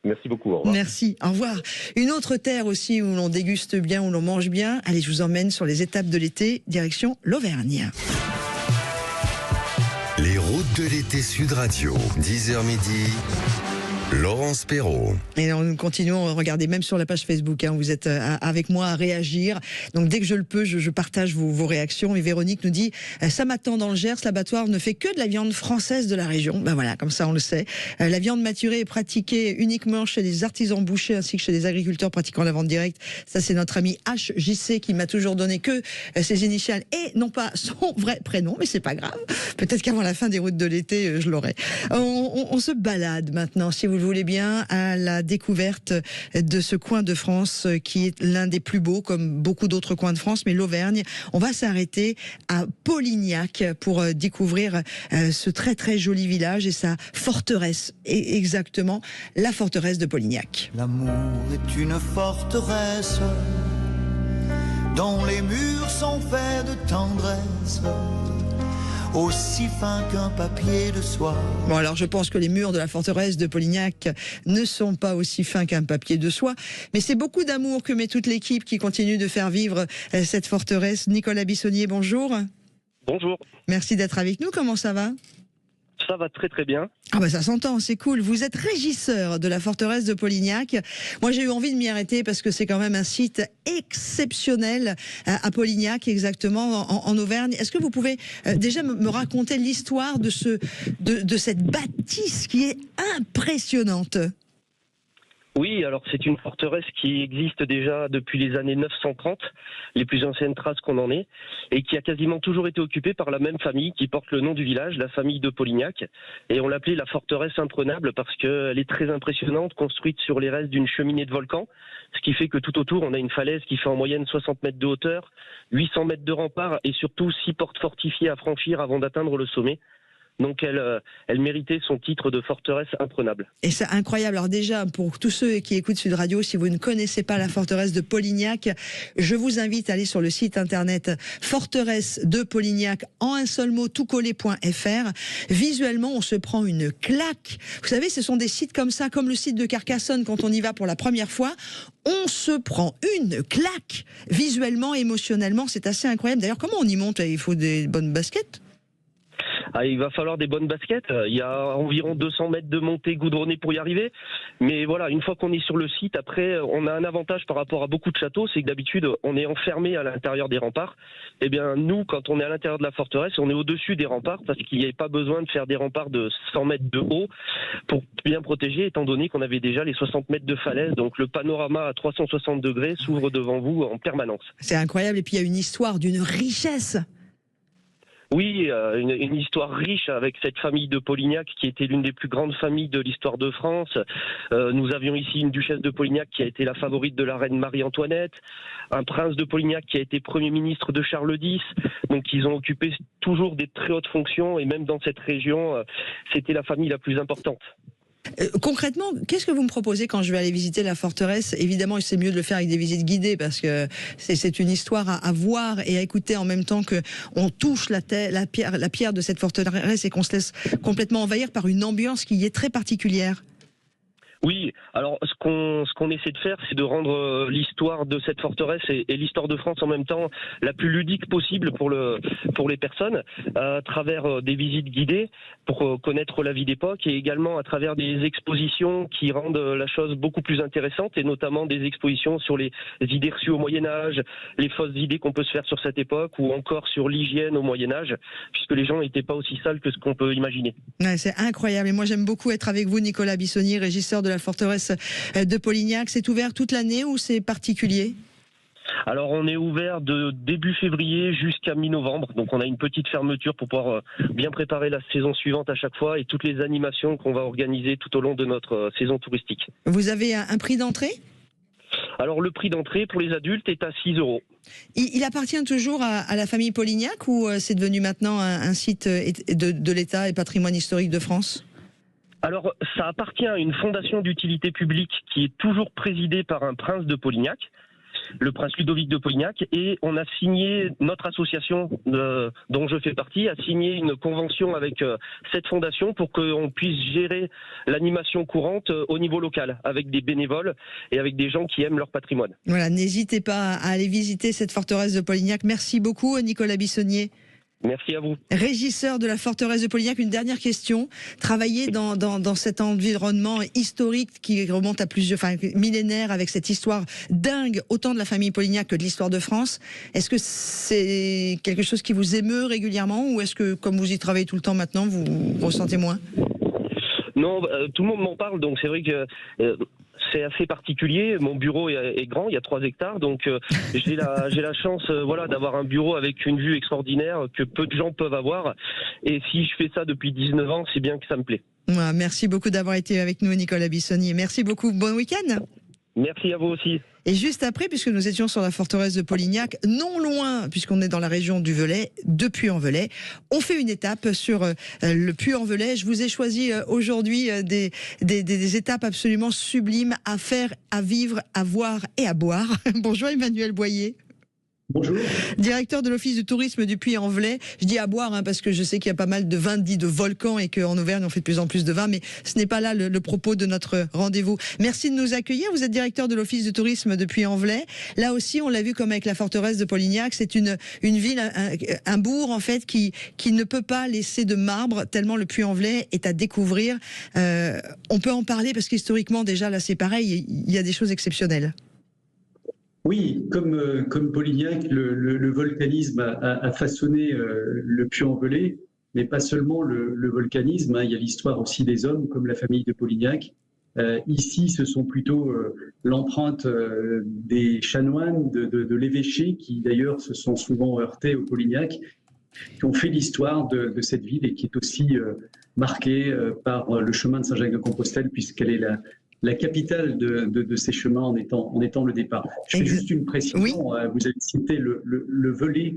Merci beaucoup, au revoir. Merci, au revoir. Une autre terre aussi où l'on déguste bien, où l'on mange bien. Allez, je vous emmène sur les étapes de l'été, direction l'Auvergne. Les routes de l'été Sud Radio, 10h midi. Laurence Perrault. Et nous continuons, regardez même sur la page Facebook, vous êtes avec moi à réagir. Donc dès que je le peux, je partage vos réactions. Et Véronique nous dit, ça m'attend dans le Gers, l'abattoir ne fait que de la viande française de la région. Ben voilà, comme ça on le sait. La viande maturée est pratiquée uniquement chez les artisans bouchers ainsi que chez les agriculteurs pratiquant la vente directe. Ça c'est notre ami HJC qui m'a toujours donné que ses initiales et non pas son vrai prénom, mais c'est pas grave. Peut-être qu'avant la fin des routes de l'été, je l'aurai. On se balade maintenant, si vous le voulez bien, à la découverte de ce coin de France qui est l'un des plus beaux, comme beaucoup d'autres coins de France, mais l'Auvergne. On va s'arrêter à Polignac pour découvrir ce très très joli village et sa forteresse. Et exactement, la forteresse de Polignac. L'amour est une forteresse dont les murs sont faits de tendresse, aussi fin qu'un papier de soie. Bon, alors je pense que les murs de la forteresse de Polignac ne sont pas aussi fins qu'un papier de soie, mais c'est beaucoup d'amour que met toute l'équipe qui continue de faire vivre cette forteresse. Nicolas Bissonnier, bonjour. Bonjour. Merci d'être avec nous, comment ça va ? Ça va très très bien. Ah bah ça s'entend, c'est cool. Vous êtes régisseur de la forteresse de Polignac. Moi j'ai eu envie de m'y arrêter parce que c'est quand même un site exceptionnel à Polignac, exactement en Auvergne. Est-ce que vous pouvez déjà me raconter l'histoire de cette bâtisse qui est impressionnante ? Oui, alors c'est une forteresse qui existe déjà depuis les années 930, les plus anciennes traces qu'on en ait, et qui a quasiment toujours été occupée par la même famille qui porte le nom du village, la famille de Polignac. Et on l'appelait la forteresse imprenable parce qu'elle est très impressionnante, construite sur les restes d'une cheminée de volcan, ce qui fait que tout autour on a une falaise qui fait en moyenne 60 mètres de hauteur, 800 mètres de rempart et surtout 6 portes fortifiées à franchir avant d'atteindre le sommet. Donc elle méritait son titre de forteresse imprenable. Et c'est incroyable. Alors déjà, pour tous ceux qui écoutent Sud Radio, si vous ne connaissez pas la forteresse de Polignac, je vous invite à aller sur le site internet forteresse de Polignac en un seul mot toutcollé.fr. Visuellement, on se prend une claque. Vous savez, ce sont des sites comme ça, comme le site de Carcassonne quand on y va pour la première fois. On se prend une claque visuellement, émotionnellement. C'est assez incroyable. D'ailleurs, comment on y monte ? Il faut des bonnes baskets ? Ah, il va falloir des bonnes baskets. Il y a environ 200 mètres de montée goudronnée pour y arriver. Mais voilà, une fois qu'on est sur le site, après, on a un avantage par rapport à beaucoup de châteaux, c'est que d'habitude, on est enfermé à l'intérieur des remparts. Eh bien, nous, quand on est à l'intérieur de la forteresse, on est au-dessus des remparts parce qu'il n'y avait pas besoin de faire des remparts de 100 mètres de haut pour bien protéger, étant donné qu'on avait déjà les 60 mètres de falaise. Donc, le panorama à 360 degrés s'ouvre devant vous en permanence. C'est incroyable. Et puis, il y a une histoire d'une richesse. Oui, une histoire riche avec cette famille de Polignac qui était l'une des plus grandes familles de l'histoire de France. Nous avions ici une duchesse de Polignac qui a été la favorite de la reine Marie-Antoinette, un prince de Polignac qui a été premier ministre de Charles X. Donc ils ont occupé toujours des très hautes fonctions et même dans cette région, c'était la famille la plus importante. Concrètement, qu'est-ce que vous me proposez quand je vais aller visiter la forteresse ? Évidemment, c'est mieux de le faire avec des visites guidées parce que c'est une histoire à voir et à écouter en même temps que on touche la pierre de cette forteresse et qu'on se laisse complètement envahir par une ambiance qui est très particulière. Oui, alors ce qu'on essaie de faire, c'est de rendre l'histoire de cette forteresse et l'histoire de France en même temps la plus ludique possible pour les personnes, à travers des visites guidées pour connaître la vie d'époque et également à travers des expositions qui rendent la chose beaucoup plus intéressante et notamment des expositions sur les idées reçues au Moyen-Âge, les fausses idées qu'on peut se faire sur cette époque ou encore sur l'hygiène au Moyen-Âge, puisque les gens n'étaient pas aussi sales que ce qu'on peut imaginer. Ouais, c'est incroyable et moi j'aime beaucoup être avec vous, Nicolas Bissonnier, régisseur de la forteresse de Polignac. C'est ouvert toute l'année ou c'est particulier ? Alors on est ouvert de début février jusqu'à mi-novembre, donc on a une petite fermeture pour pouvoir bien préparer la saison suivante à chaque fois et toutes les animations qu'on va organiser tout au long de notre saison touristique. Vous avez un prix d'entrée ? Alors le prix d'entrée pour les adultes est à 6 €. Il appartient toujours à la famille Polignac ou c'est devenu maintenant un site de l'État et patrimoine historique de France ? Alors, ça appartient à une fondation d'utilité publique qui est toujours présidée par un prince de Polignac. le prince Ludovic de Polignac, et on a signé, notre association dont je fais partie, a signé une convention avec cette fondation pour qu'on puisse gérer l'animation courante au niveau local, avec des bénévoles et avec des gens qui aiment leur patrimoine. Voilà, n'hésitez pas à aller visiter cette forteresse de Polignac. Merci beaucoup, Nicolas Bissonnier. Merci à vous. Régisseur de la forteresse de Polignac, une dernière question. Travailler dans cet environnement historique qui remonte à plusieurs millénaires, avec cette histoire dingue, autant de la famille Polignac que de l'histoire de France, est-ce que c'est quelque chose qui vous émeut régulièrement, ou est-ce que, comme vous y travaillez tout le temps maintenant, vous ressentez moins ? Non, tout le monde m'en parle, donc c'est vrai que c'est assez particulier. Mon bureau est grand, il y a 3 hectares, donc j'ai la chance d'avoir un bureau avec une vue extraordinaire que peu de gens peuvent avoir. Et si je fais ça depuis 19 ans, c'est bien que ça me plaît. Ouais, merci beaucoup d'avoir été avec nous, Nicolas Bissonnier. Merci beaucoup, bon week-end. Merci à vous aussi. Et juste après, puisque nous étions sur la forteresse de Polignac, non loin, puisqu'on est dans la région du Velay, de Puy-en-Velay, on fait une étape sur le Puy-en-Velay. Je vous ai choisi aujourd'hui des étapes absolument sublimes à faire, à vivre, à voir et à boire. Bonjour Emmanuel Boyer. Bonjour. Directeur de l'Office du tourisme du Puy-en-Velay. Je dis à boire parce que je sais qu'il y a pas mal de vins dits de volcan et qu'en Auvergne on fait de plus en plus de vin, mais ce n'est pas là le propos de notre rendez-vous. Merci de nous accueillir. Vous êtes directeur de l'Office du tourisme de Puy-en-Velay. Là aussi, on l'a vu comme avec la forteresse de Polignac, c'est une ville, un bourg en fait qui ne peut pas laisser de marbre tellement le Puy-en-Velay est à découvrir. On peut en parler parce qu'historiquement déjà là c'est pareil, il y a des choses exceptionnelles. Oui, comme Polignac, le volcanisme a façonné le Puy-en-Velay, mais pas seulement le volcanisme, il y a l'histoire aussi des hommes, comme la famille de Polignac. Ici, ce sont plutôt l'empreinte des chanoines de l'évêché, qui d'ailleurs se sont souvent heurtés au Polignac, qui ont fait l'histoire de cette ville et qui est aussi marquée par le chemin de Saint-Jacques-de-Compostelle, puisqu'elle est la capitale de ces chemins en étant le départ. Je fais juste une précision. Oui. Vous avez cité le Velay.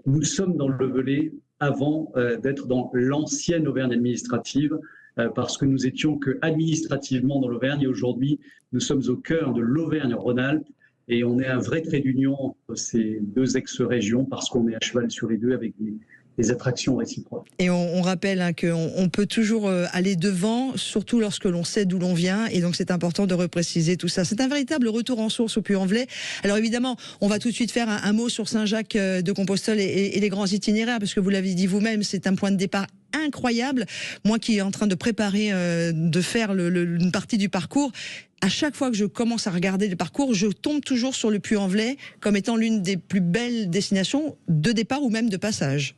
Nous sommes dans le Velay avant d'être dans l'ancienne Auvergne administrative, parce que nous étions que administrativement dans l'Auvergne, et aujourd'hui nous sommes au cœur de l'Auvergne-Rhône-Alpes, et on est un vrai trait d'union entre ces deux ex-régions, parce qu'on est à cheval sur les deux avec des attractions réciproques. Et on rappelle qu'on peut toujours aller devant, surtout lorsque l'on sait d'où l'on vient, et donc c'est important de repréciser tout ça. C'est un véritable retour en source au Puy-en-Velay. Alors évidemment, on va tout de suite faire un mot sur Saint-Jacques-de-Compostelle et les grands itinéraires, parce que vous l'avez dit vous-même, c'est un point de départ incroyable. Moi qui est en train de préparer, de faire une partie du parcours, à chaque fois que je commence à regarder le parcours, je tombe toujours sur le Puy-en-Velay comme étant l'une des plus belles destinations de départ ou même de passage.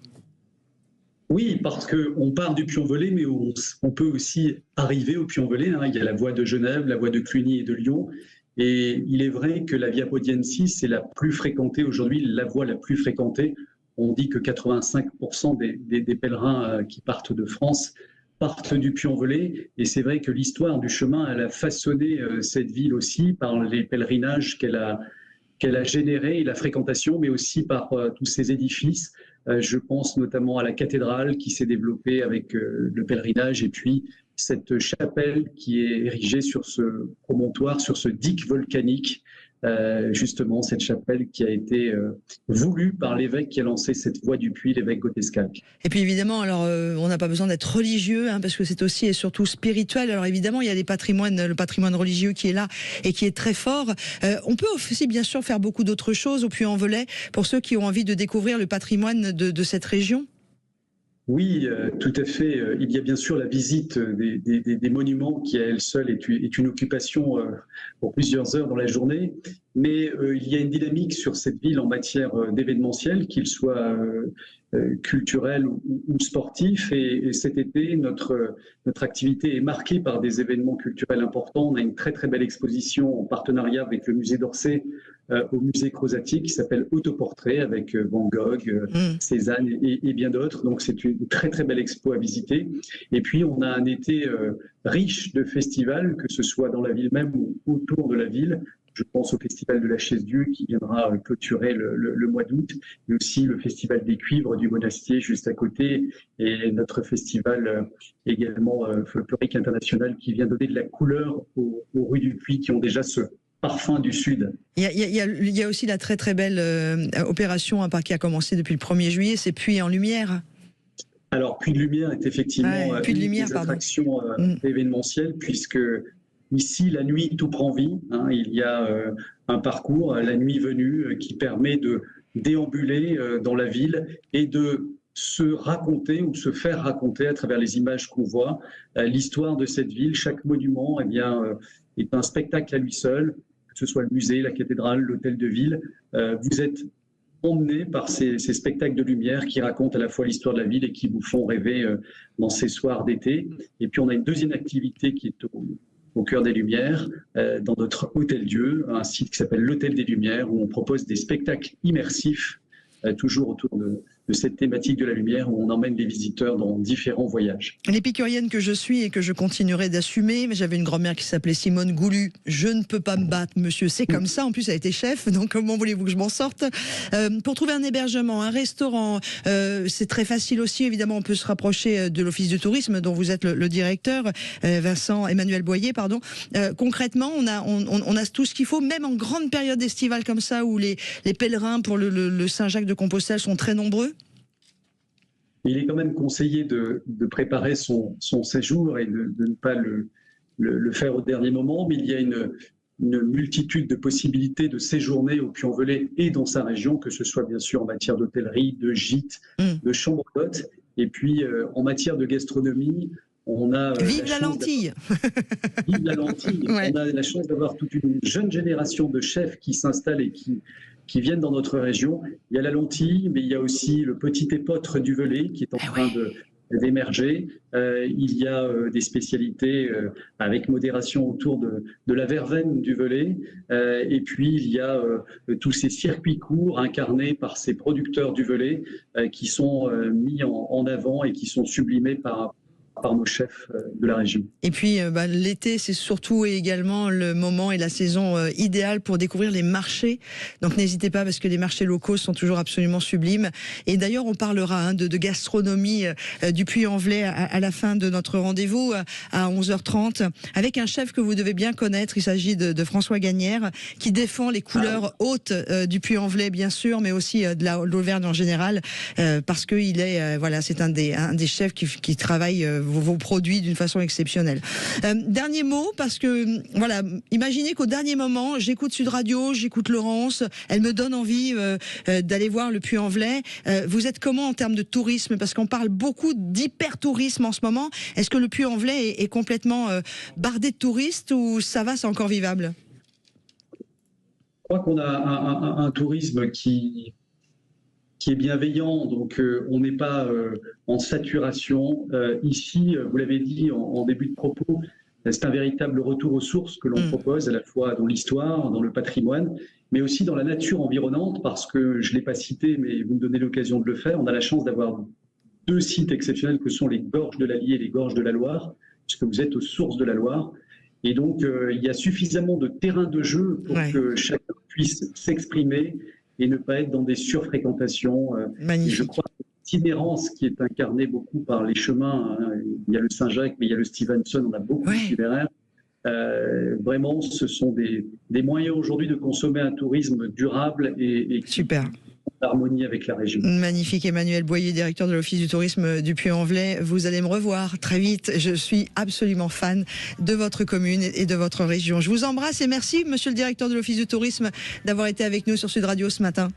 Oui, parce qu'on part du Puy-en-Velay, mais on peut aussi arriver au Puy-en-Velay. Il y a la voie de Genève, la voie de Cluny et de Lyon. Et il est vrai que la Via Podiensis est la plus fréquentée aujourd'hui, la voie la plus fréquentée. On dit que 85% des pèlerins qui partent de France partent du Puy-en-Velay. Et c'est vrai que l'histoire du chemin, elle a façonné cette ville aussi par les pèlerinages qu'elle a générés et la fréquentation, mais aussi par tous ces édifices. Je pense notamment à la cathédrale qui s'est développée avec le pèlerinage, et puis cette chapelle qui est érigée sur ce promontoire, sur ce digue volcanique. Justement, cette chapelle qui a été voulue par l'évêque qui a lancé cette voie du Puy, l'évêque Gotescalque. Et puis évidemment, alors on n'a pas besoin d'être religieux, parce que c'est aussi et surtout spirituel. Alors évidemment, il y a le patrimoine religieux qui est là et qui est très fort. On peut aussi bien sûr faire beaucoup d'autres choses au Puy-en-Velay pour ceux qui ont envie de découvrir le patrimoine de cette région. Oui, tout à fait. Il y a bien sûr la visite des monuments qui, à elle seule, est une occupation pour plusieurs heures dans la journée. Mais il y a une dynamique sur cette ville en matière d'événementiel, qu'il soit culturel ou sportif. Et cet été, notre activité est marquée par des événements culturels importants. On a une très très belle exposition en partenariat avec le musée d'Orsay, au musée Crozati, qui s'appelle Autoportrait, avec Van Gogh, Cézanne et bien d'autres. Donc c'est une très très belle expo à visiter. Et puis on a un été riche de festivals, que ce soit dans la ville même ou autour de la ville. Je pense au festival de la Chaise-Dieu qui viendra clôturer le mois d'août, mais aussi le festival des cuivres du Monastier juste à côté, et notre festival également folklorique international qui vient donner de la couleur aux rues du Puy, qui ont déjà ce parfum du Sud. Il y a aussi la très très belle opération qui a commencé depuis le 1er juillet, c'est Puits en Lumière. Alors, Puits de Lumière est effectivement Puits de une Lumière, des attractions événementielles, puisque ici, la nuit, tout prend vie. Il y a un parcours, la nuit venue, qui permet de déambuler dans la ville et de se raconter ou se faire raconter à travers les images qu'on voit l'histoire de cette ville. Chaque monument est un spectacle à lui seul, que ce soit le musée, la cathédrale, l'hôtel de ville. Vous êtes emmené par ces spectacles de lumière qui racontent à la fois l'histoire de la ville et qui vous font rêver dans ces soirs d'été. Et puis on a une deuxième activité qui est au cœur des Lumières, dans notre Hôtel-Dieu, un site qui s'appelle l'Hôtel des Lumières, où on propose des spectacles immersifs, toujours autour de cette thématique de la lumière, où on emmène les visiteurs dans différents voyages. L'épicurienne que je suis et que je continuerai d'assumer, mais j'avais une grand-mère qui s'appelait Simone Goulu. Je ne peux pas me battre, monsieur, c'est comme ça. En plus, elle était chef, donc comment voulez-vous que je m'en sorte ? Pour trouver un hébergement, un restaurant, c'est très facile aussi. Évidemment, on peut se rapprocher de l'Office du tourisme, dont vous êtes le directeur, Emmanuel Boyer, pardon. Concrètement, on a tout ce qu'il faut, même en grande période estivale comme ça, où les pèlerins pour le Saint-Jacques-de-Compostelle sont très nombreux. Il est quand même conseillé de préparer son séjour et de ne pas le faire au dernier moment, mais il y a une multitude de possibilités de séjourner au Puy-en-Velay et dans sa région, que ce soit bien sûr en matière d'hôtellerie, de gîtes, de chambres d'hôtes, et puis en matière de gastronomie, on a... Vive la lentille. Vive la lentille. Ouais. On a la chance d'avoir toute une jeune génération de chefs qui s'installent et qui viennent dans notre région. Il y a la lentille, mais il y a aussi le petit épeautre du Velay qui est en train d'émerger. Il y a des spécialités avec modération autour de la verveine du Velay. Et puis, il y a tous ces circuits courts incarnés par ces producteurs du Velay qui sont mis en avant et qui sont sublimés par nos chefs de la région. Et puis l'été, c'est surtout et également le moment et la saison idéale pour découvrir les marchés. Donc n'hésitez pas, parce que les marchés locaux sont toujours absolument sublimes. Et d'ailleurs, on parlera de gastronomie du Puy-en-Velay à la fin de notre rendez-vous à 11h30 avec un chef que vous devez bien connaître. Il s'agit de François Gagnère, qui défend les couleurs hautes du Puy-en-Velay, bien sûr, mais aussi de l'Auvergne en général, parce que c'est un des chefs qui travaille vos produits d'une façon exceptionnelle. Dernier mot, parce que imaginez qu'au dernier moment, j'écoute Sud Radio, j'écoute Laurence, elle me donne envie d'aller voir le Puy-en-Velay. Vous êtes comment en termes de tourisme ? Parce qu'on parle beaucoup d'hyper-tourisme en ce moment. Est-ce que le Puy-en-Velay est complètement bardé de touristes ou ça va, c'est encore vivable ? Je crois qu'on a un tourisme qui est bienveillant, donc on n'est pas en saturation. Ici, vous l'avez dit en début de propos, c'est un véritable retour aux sources que l'on propose, à la fois dans l'histoire, dans le patrimoine, mais aussi dans la nature environnante, parce que je ne l'ai pas cité, mais vous me donnez l'occasion de le faire. On a la chance d'avoir 2 sites exceptionnels que sont les gorges de l'Allier et les gorges de la Loire, puisque vous êtes aux sources de la Loire. Et donc, il y a suffisamment de terrain de jeu pour que chacun puisse s'exprimer et ne pas être dans des surfréquentations. Magnifique. Je crois que l'itinérance qui est incarnée beaucoup par les chemins, il y a le Saint-Jacques, mais il y a le Stevenson, on a beaucoup d'itinéraires. Vraiment, ce sont des moyens aujourd'hui de consommer un tourisme durable et super. En harmonie avec la région. Magnifique. Emmanuel Boyer, directeur de l'Office du tourisme du Puy-en-Velay. Vous allez me revoir très vite. Je suis absolument fan de votre commune et de votre région. Je vous embrasse et merci, monsieur le directeur de l'Office du tourisme, d'avoir été avec nous sur Sud Radio ce matin.